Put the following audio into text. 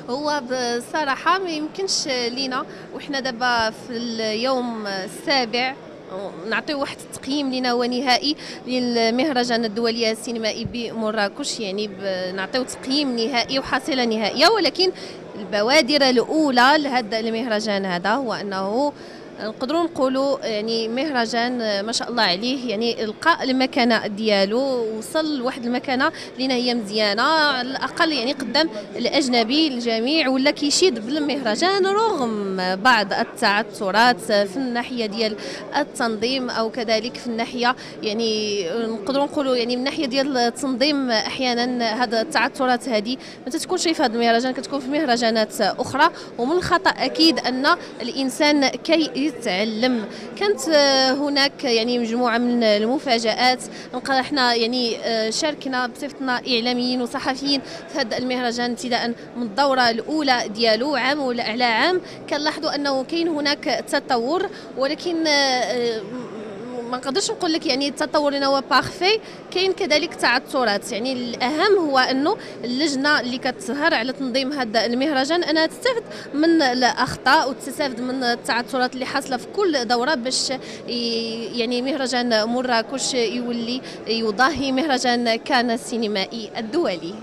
هو بصراحة ما يمكنش لينا وإحنا دابا في اليوم السابع نعطيو واحد التقييم لنا ونهائي للمهرجان الدولي السينمائي بمراكش، يعني نعطيو تقييم نهائي وحاصلة نهائية. ولكن البوادر الأولى لهذا المهرجان هذا هو أنه نقدروا نقولوا يعني مهرجان ما شاء الله عليه، يعني لقى المكانه ديالو، وصل لواحد المكانه اللي هي مزيانه على الاقل، يعني قدام الاجنبي الجميع ولا كيشيد بالمهرجان رغم بعض التعثرات في الناحيه ديال التنظيم او كذلك في الناحيه، يعني نقدروا نقولوا يعني من الناحيه ديال التنظيم احيانا هذه التعثرات هذه ما تتكونش في هذا المهرجان، كتكون في مهرجانات اخرى. ومن الخطا اكيد ان الانسان كي يتعلم. كانت هناك يعني مجموعه من المفاجآت، احنا يعني شاركنا بصفتنا اعلاميين وصحفيين في هذا المهرجان ابتداء من الدوره الاولى ديالو عام ولا على عام. كنلاحظوا انه كاين هناك تطور، ولكن ما نقدرش نقول لك يعني التطور هو بارفي، كاين كذلك تعثرات. يعني الاهم هو انه اللجنه اللي كتسهر على تنظيم هذا المهرجان انها تستفد من الاخطاء وتستفد من التعثرات اللي حاصله في كل دوره، باش يعني مهرجان مراكش يولي يضاهي مهرجان كان السينمائي الدولي.